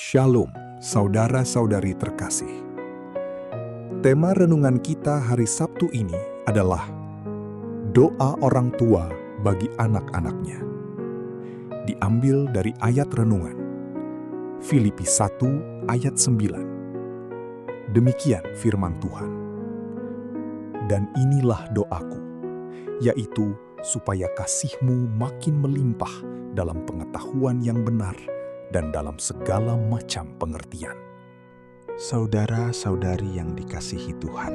Shalom, saudara-saudari terkasih. Tema renungan kita hari Sabtu ini adalah doa orang tua bagi anak-anaknya. Diambil dari ayat renungan Filipi 1 ayat 9. Demikian firman Tuhan. Dan inilah doaku, yaitu supaya kasih-Mu makin melimpah dalam pengetahuan yang benar dan dalam segala macam pengertian. Saudara-saudari yang dikasihi Tuhan,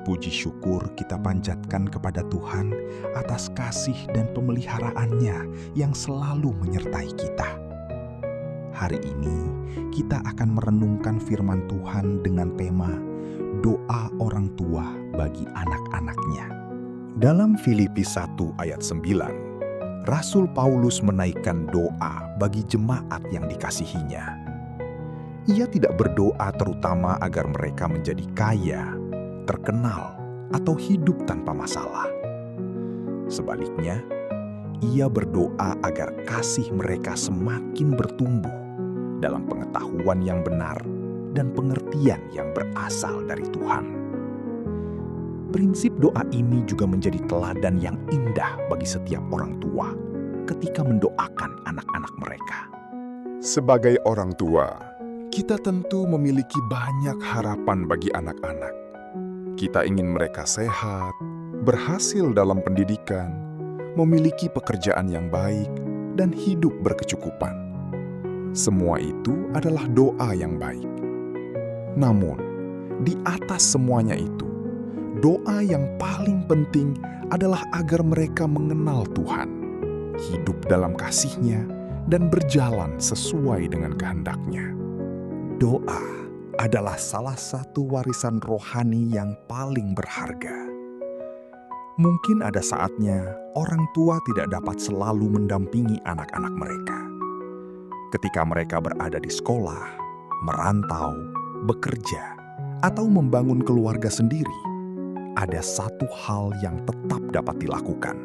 puji syukur kita panjatkan kepada Tuhan atas kasih dan pemeliharaannya yang selalu menyertai kita. Hari ini kita akan merenungkan firman Tuhan dengan tema doa orang tua bagi anak-anaknya. Dalam Filipi 1 ayat 9, Rasul Paulus menaikkan doa bagi jemaat yang dikasihinya. Ia tidak berdoa terutama agar mereka menjadi kaya, terkenal, atau hidup tanpa masalah. Sebaliknya, ia berdoa agar kasih mereka semakin bertumbuh dalam pengetahuan yang benar dan pengertian yang berasal dari Tuhan. Prinsip doa ini juga menjadi teladan yang indah bagi setiap orang tua ketika mendoakan anak-anak mereka. Sebagai orang tua, kita tentu memiliki banyak harapan bagi anak-anak. Kita ingin mereka sehat, berhasil dalam pendidikan, memiliki pekerjaan yang baik, dan hidup berkecukupan. Semua itu adalah doa yang baik. Namun, di atas semuanya itu, doa yang paling penting adalah agar mereka mengenal Tuhan, hidup dalam kasih-Nya, dan berjalan sesuai dengan kehendak-Nya. Doa adalah salah satu warisan rohani yang paling berharga. Mungkin ada saatnya orang tua tidak dapat selalu mendampingi anak-anak mereka. Ketika mereka berada di sekolah, merantau, bekerja, atau membangun keluarga sendiri, ada satu hal yang tetap dapat dilakukan,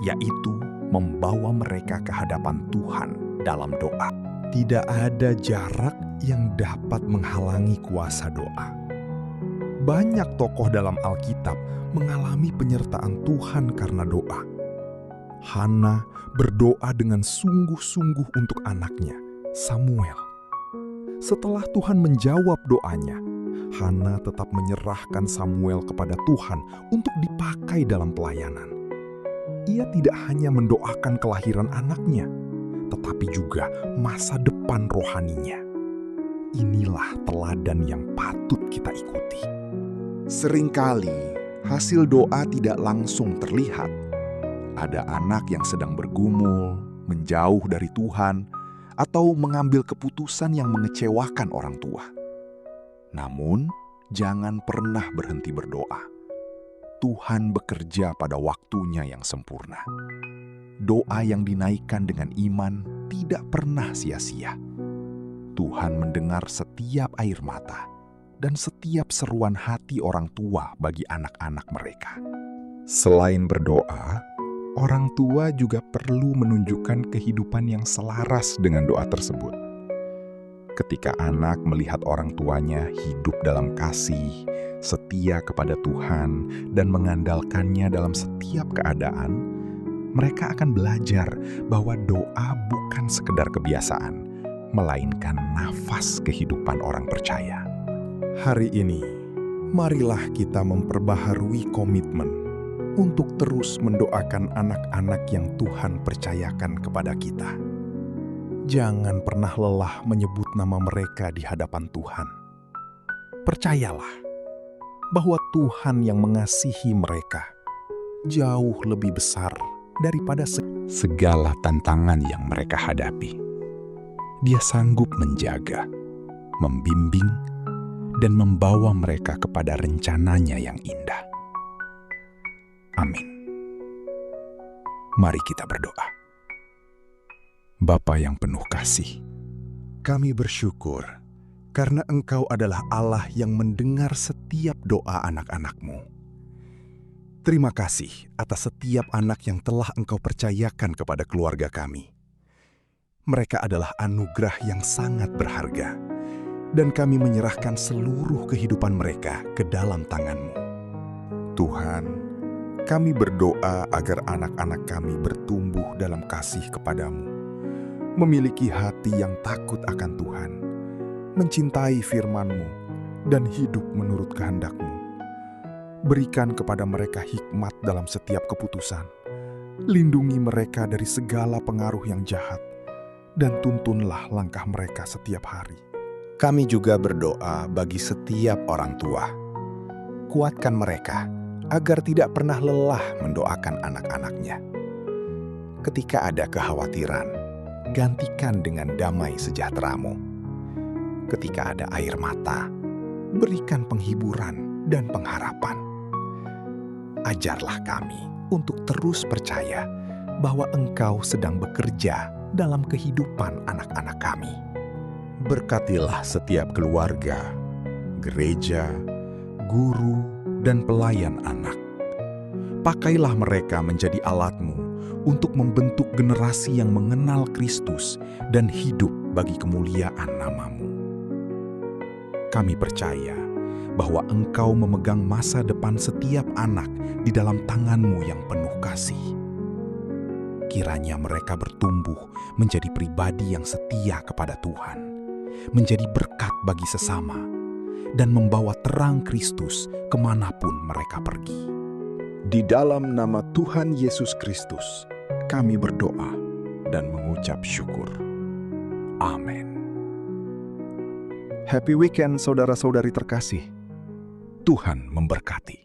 yaitu membawa mereka ke hadapan Tuhan dalam doa. Tidak ada jarak yang dapat menghalangi kuasa doa. Banyak tokoh dalam Alkitab mengalami penyertaan Tuhan karena doa. Hana berdoa dengan sungguh-sungguh untuk anaknya, Samuel. Setelah Tuhan menjawab doanya, Hana tetap menyerahkan Samuel kepada Tuhan untuk dipakai dalam pelayanan. Ia tidak hanya mendoakan kelahiran anaknya, tetapi juga masa depan rohaninya. Inilah teladan yang patut kita ikuti. Seringkali hasil doa tidak langsung terlihat. Ada anak yang sedang bergumul, menjauh dari Tuhan, atau mengambil keputusan yang mengecewakan orang tua. Namun, jangan pernah berhenti berdoa. Tuhan bekerja pada waktunya yang sempurna. Doa yang dinaikkan dengan iman tidak pernah sia-sia. Tuhan mendengar setiap air mata dan setiap seruan hati orang tua bagi anak-anak mereka. Selain berdoa, orang tua juga perlu menunjukkan kehidupan yang selaras dengan doa tersebut. Ketika anak melihat orang tuanya hidup dalam kasih, setia kepada Tuhan, dan mengandalkannya dalam setiap keadaan, mereka akan belajar bahwa doa bukan sekedar kebiasaan, melainkan nafas kehidupan orang percaya. Hari ini, marilah kita memperbaharui komitmen untuk terus mendoakan anak-anak yang Tuhan percayakan kepada kita. Jangan pernah lelah menyebut nama mereka di hadapan Tuhan. Percayalah bahwa Tuhan yang mengasihi mereka jauh lebih besar daripada segala tantangan yang mereka hadapi. Dia sanggup menjaga, membimbing, dan membawa mereka kepada rencananya yang indah. Amin. Mari kita berdoa. Bapa yang penuh kasih, kami bersyukur karena Engkau adalah Allah yang mendengar setiap doa anak-anak-Mu. Terima kasih atas setiap anak yang telah Engkau percayakan kepada keluarga kami. Mereka adalah anugerah yang sangat berharga, dan kami menyerahkan seluruh kehidupan mereka ke dalam tangan-Mu. Tuhan, kami berdoa agar anak-anak kami bertumbuh dalam kasih kepadamu, memiliki hati yang takut akan Tuhan, mencintai firman-Mu, dan hidup menurut kehendak-Mu. Berikan kepada mereka hikmat dalam setiap keputusan. Lindungi mereka dari segala pengaruh yang jahat, dan tuntunlah langkah mereka setiap hari. Kami juga berdoa bagi setiap orang tua. Kuatkan mereka agar tidak pernah lelah mendoakan anak-anaknya. Ketika ada kekhawatiran, gantikan dengan damai sejahtera-Mu. Ketika ada air mata, berikan penghiburan dan pengharapan. Ajarlah kami untuk terus percaya bahwa Engkau sedang bekerja dalam kehidupan anak-anak kami. Berkatilah setiap keluarga, gereja, guru, dan pelayan anak. Pakailah mereka menjadi alat-Mu untuk membentuk generasi yang mengenal Kristus dan hidup bagi kemuliaan nama-Mu. Kami percaya bahwa Engkau memegang masa depan setiap anak di dalam tangan-Mu yang penuh kasih. Kiranya mereka bertumbuh menjadi pribadi yang setia kepada Tuhan, menjadi berkat bagi sesama, dan membawa terang Kristus kemanapun mereka pergi. Di dalam nama Tuhan Yesus Kristus, kami berdoa dan mengucap syukur. Amin. Happy weekend saudara-saudari terkasih. Tuhan memberkati.